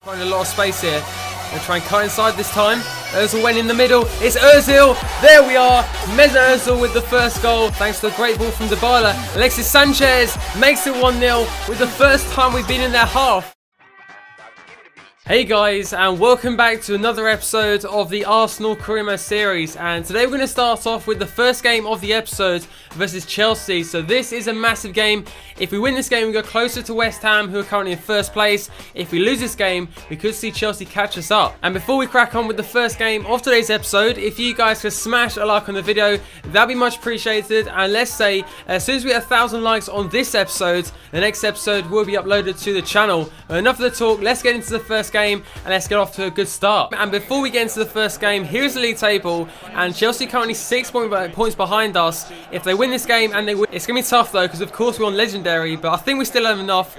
Finding a lot of space here. They'll try and cut inside this time. Ozil went in the middle. It's Ozil. There we are. Mesut Ozil with the first goal. Thanks to a great ball from Dybala. Alexis Sanchez makes it 1-0 with the first time we've been in their half. Hey guys, and welcome back to another episode of the Arsenal Career Mode series, and today we're going to start off with the first game of the episode versus Chelsea. So this is a massive game. If we win this game, we go closer to West Ham, who are currently in first place. If we lose this game, we could see Chelsea catch us up. And before we crack on with the first game of today's episode, if you guys could smash a like on the video, that'd be much appreciated. And let's say, as soon as we get 1,000 likes on this episode, the next episode will be uploaded to the channel. Enough of the talk, let's get into the first game and let's get off to a good start. And before we get into the first game, here's the league table, and Chelsea currently 6 points behind us. If they win this game, and they win, it's going to be tough though, because of course we're on legendary, but I think we still have enough.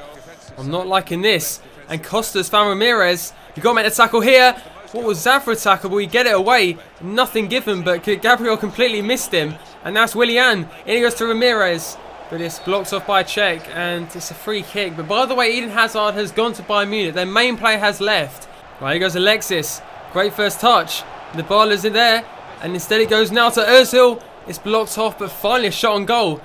I'm not liking this. And Costa's found Ramirez. You got to make the tackle here. What was that for a tackle? But we get it away. Nothing given, but Gabriel completely missed him. And that's Willian. In he goes to Ramirez. But it's blocked off by Czech, and it's a free kick. But by the way, Eden Hazard has gone to Bayern Munich. Their main player has left. Right, here goes Alexis. Great first touch. The ball is in there, and instead it goes now to Ozil. It's blocked off, but finally a shot on goal.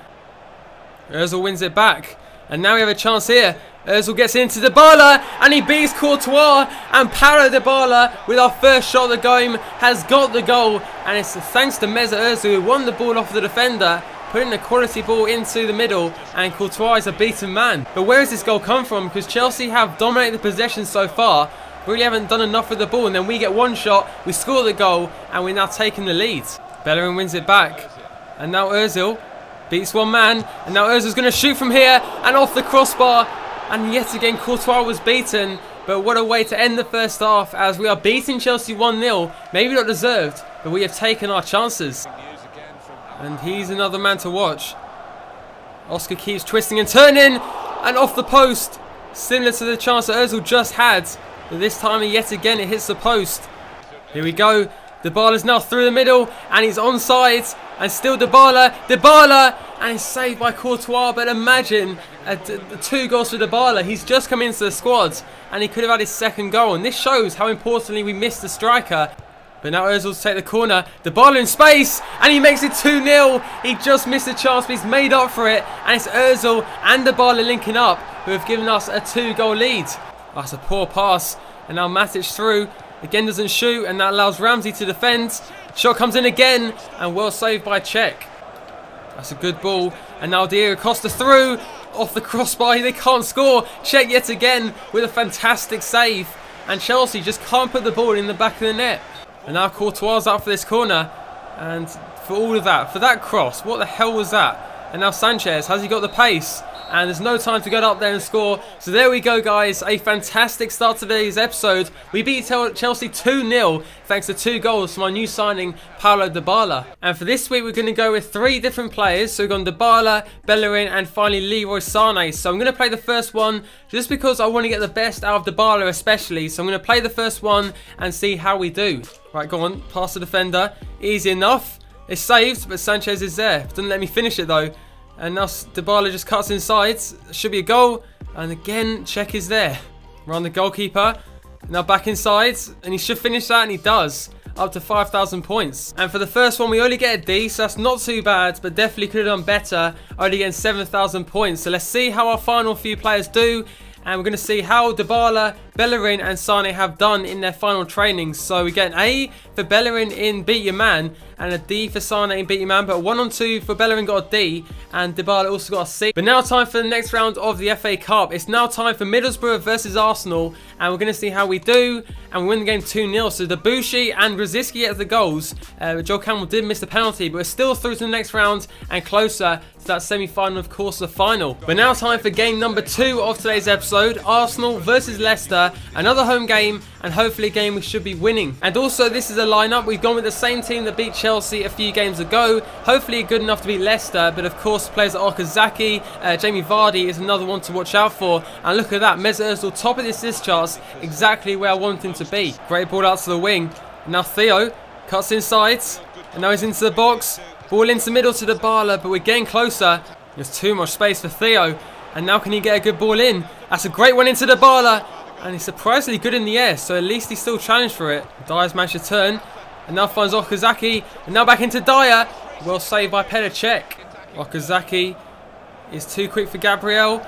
Ozil wins it back, and now we have a chance here. Ozil gets into Dybala, and he beats Courtois, and Paulo Dybala, with our first shot of the game, has got the goal. And it's thanks to Mesut Ozil, who won the ball off the defender, putting a quality ball into the middle, and Courtois is a beaten man. But where has this goal come from? Because Chelsea have dominated the possession so far, really haven't done enough with the ball, and then we get one shot, we score the goal, and we're now taking the lead. Bellerin wins it back, and now Ozil beats one man, and now Ozil's going to shoot from here, and off the crossbar, and yet again Courtois was beaten. But what a way to end the first half, as we are beating Chelsea 1-0, maybe not deserved, but we have taken our chances. And he's another man to watch. Oscar keeps twisting and turning, and off the post, similar to the chance that Ozil just had, but this time yet again it hits the post. Here we go. Dybala's now through the middle, and he's onside, and still Dybala, and it's saved by Courtois. But imagine the 2 goals for Dybala. He's just come into the squad, and he could have had his second goal, and this shows how importantly we missed the striker. But now Ozil to take the corner. Dybala in space, and he makes it 2-0. He just missed a chance, but he's made up for it. And it's Ozil and Dybala linking up, who have given us a 2-goal lead. That's a poor pass. And now Matic through. Again doesn't shoot, and that allows Ramsey to defend. Shot comes in again, and well saved by Czech. That's a good ball. And now Diego Costa through. Off the crossbar, they can't score. Czech yet again with a fantastic save. And Chelsea just can't put the ball in the back of the net. And now Courtois out for this corner, and for all of that, for that cross, what the hell was that? And now Sanchez, has he got the pace? And there's no time to get up there and score. So there we go, guys, a fantastic start to today's episode. We beat Chelsea 2-0 thanks to 2 goals from our new signing, Paulo Dybala. And for this week, we're going to go with 3 different players. So we've gone Dybala, Bellerin, and finally Leroy Sané. So I'm going to play the first one just because I want to get the best out of Dybala especially. So I'm going to play the first one and see how we do. Right, go on, past the defender. Easy enough. It's saved, but Sanchez is there. Doesn't let me finish it though. And now Dybala just cuts inside. Should be a goal. And again, Czech is there. Around the goalkeeper. Now back inside. And he should finish that, and he does. Up to 5,000 points. And for the first one, we only get a D, so that's not too bad, but definitely could have done better. Only getting 7,000 points. So let's see how our final few players do. And we're going to see how Dybala, Bellerin and Sané have done in their final trainings. So we get an A for Bellerin in Beat Your Man, and a D for Sané in Beat Your Man. But 1 on 2 for Bellerin got a D, and Dybala also got a C. But now time for the next round of the FA Cup. It's now time for Middlesbrough versus Arsenal, and we're going to see how we do. And we win the game 2-0. So Debussy and Rosicky get the goals. Joe Campbell did miss the penalty, but we're still through to the next round and closer to that semi-final, of course, the final. But now time for game number 2 of today's episode. Arsenal versus Leicester. Another home game, and hopefully a game we should be winning. And also, this is a lineup. We've gone with the same team that beat Chelsea a few games ago. Hopefully good enough to beat Leicester, but of course players like Okazaki, Jamie Vardy is another one to watch out for. And look at that, Mesut Ozil top of the assist charts, exactly where I want him to be. Great ball out to the wing. Now Theo cuts inside, and now he's into the box. Ball into the middle to Dybala, but we're getting closer. There's too much space for Theo, and now can he get a good ball in? That's a great one into Dybala. And he's surprisingly good in the air, so at least he's still challenged for it. Dyer's managed to turn, and now finds Okazaki, and now back into Dyer. Well saved by Petr. Okazaki is too quick for Gabriel,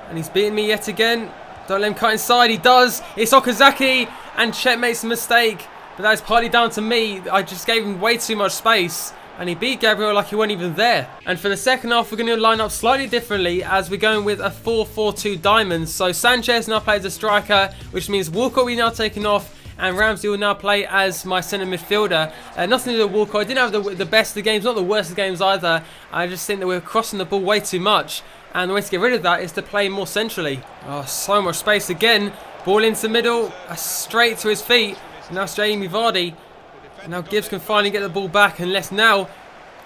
and he's beaten me yet again. Don't let him cut inside, he does. It's Okazaki, and Cech makes a mistake, but that is partly down to me. I just gave him way too much space, and he beat Gabriel like he wasn't even there. And for the second half, we're going to line up slightly differently as we're going with a 4-4-2 diamonds. So Sanchez now plays a striker, which means Walcott will be now taken off, and Ramsey will now play as my centre midfielder. Nothing to do with Walcott. I didn't have the best of games, not the worst of games either. I just think that we're crossing the ball way too much, and the way to get rid of that is to play more centrally. Oh, so much space again. Ball into the middle, straight to his feet. And now it's Jamie Vardy. And now Gibbs can finally get the ball back, and let's now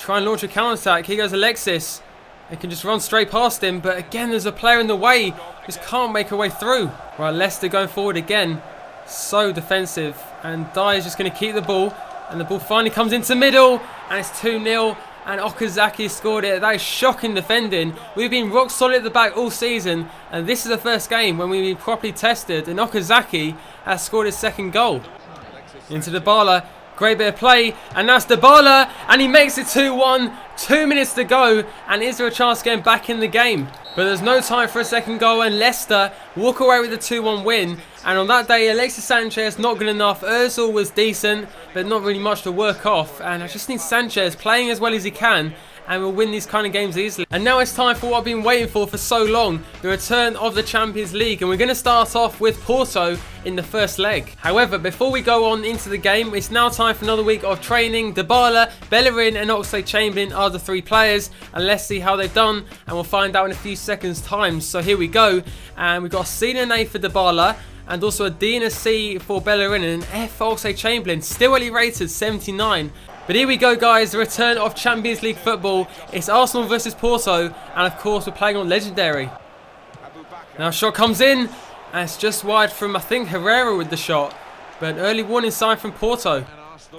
try and launch a counter-attack. Here goes Alexis. They can just run straight past him, but again there's a player in the way. Just can't make a way through. Right, Leicester going forward again. So defensive, and Dyer's just going to keep the ball, and the ball finally comes into middle, and it's 2-0, and Okazaki scored it. That is shocking defending. We've been rock solid at the back all season, and this is the first game when we've been properly tested, and Okazaki has scored his second goal. Into Dybala. Great bit of play, and now it's Dybala, and he makes it 2-1, 2 minutes to go, and is there a chance of getting back in the game? But there's no time for a second goal, and Leicester walk away with a 2-1 win. And on that day, Alexis Sanchez not good enough. Ozil was decent, but not really much to work off, and I just need Sanchez playing as well as he can, and we'll win these kind of games easily. And now it's time for what I've been waiting for so long, the return of the Champions League, and we're going to start off with Porto in the first leg. However, before we go on into the game, it's now time for another week of training. Dybala, Bellerin and Oxlade-Chamberlain are the 3 players, and let's see how they've done, and we'll find out in a few seconds time. So here we go, and we've got a C and an A for Dybala, and also a D and a C for Bellerin, and an F for Oxlade-Chamberlain, still only rated 79. But here we go guys, the return of Champions League football. It's Arsenal versus Porto, and of course we're playing on Legendary. Now a shot comes in, and it's just wide from, I think, Herrera with the shot. But an early warning sign from Porto.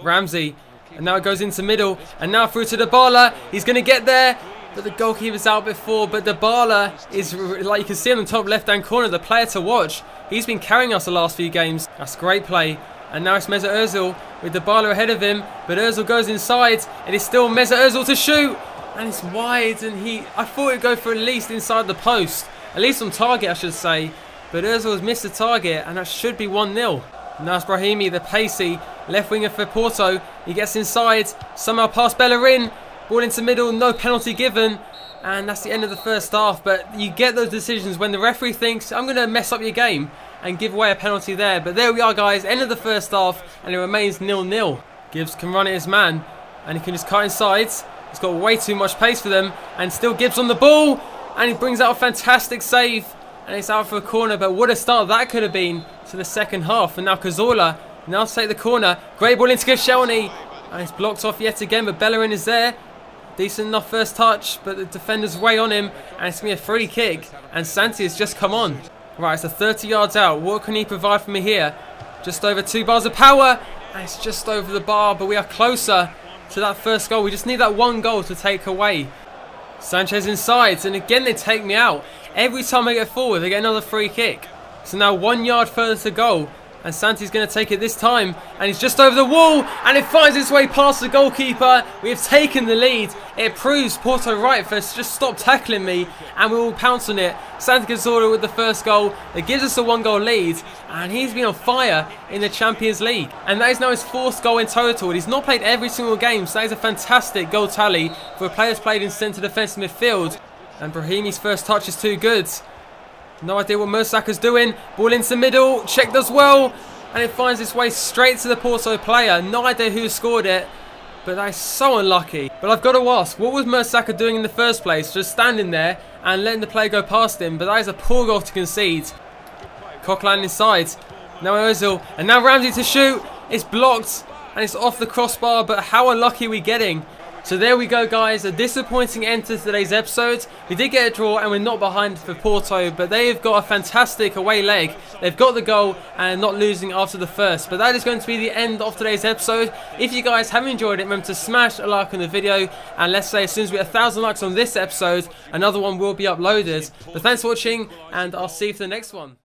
Ramsey, and now it goes into middle, and now through to Dybala. He's going to get there, but the goalkeeper's out before. But Dybala is, like you can see on the top left hand corner, the player to watch. He's been carrying us the last few games. That's great play. And now it's Mesut Ozil with Dybala ahead of him, but Ozil goes inside, and it's still Mesut Ozil to shoot, and it's wide, and I thought it'd go for at least inside the post, at least on target I should say, but Ozil has missed the target, and that should be 1-0. Now it's Brahimi, the pacey left winger for Porto. He gets inside, somehow past Bellerin, ball into middle, no penalty given, and that's the end of the first half. But you get those decisions when the referee thinks, I'm going to mess up your game, and give away a penalty there. But there we are guys, end of the first half, and it remains 0-0. Gibbs can run at his man, and he can just cut inside. He's got way too much pace for them, and still Gibbs on the ball, and he brings out a fantastic save, and it's out for a corner. But what a start that could have been to the second half. And now Cazorla now to take the corner, great ball into Koscielny, and it's blocked off yet again, but Bellerin is there. Decent enough first touch, but the defender's way on him, and it's going to be a free kick, and Sanchez has just come on. Right, it's 30 yards out. What can he provide for me here? Just over 2 bars of power, and it's just over the bar, but we are closer to that first goal. We just need that 1 goal to take away. Sanchez inside, and again they take me out. Every time I get forward, they get another free kick. So now 1 yard further to go, and Santi's going to take it this time, and he's just over the wall, and it finds its way past the goalkeeper. We have taken the lead. It proves Porto right for us. Just stop tackling me, and we will pounce on it. Santi Cazorla with the first goal. It gives us a 1 goal lead, and he's been on fire in the Champions League. And that is now his 4th goal in total. He's not played every single game, so that is a fantastic goal tally for a player who's played in centre defensive midfield. And Brahimi's first touch is too good. No idea what Mertesack's doing. Ball into the middle. Cech does well. And it finds its way straight to the Porto player. No idea who scored it. But that is so unlucky. But I've got to ask, what was Mertesack doing in the first place? Just standing there and letting the player go past him. But that is a poor goal to concede. Coquelin inside. Now Ozil. And now Ramsey to shoot. It's blocked. And it's off the crossbar. But how unlucky are we getting? So there we go guys, a disappointing end to today's episode. We did get a draw and we're not behind for Porto, but they've got a fantastic away leg. They've got the goal and not losing after the first. But that is going to be the end of today's episode. If you guys have enjoyed it, remember to smash a like on the video. And let's say as soon as we get 1,000 likes on this episode, another one will be uploaded. But thanks for watching, and I'll see you for the next one.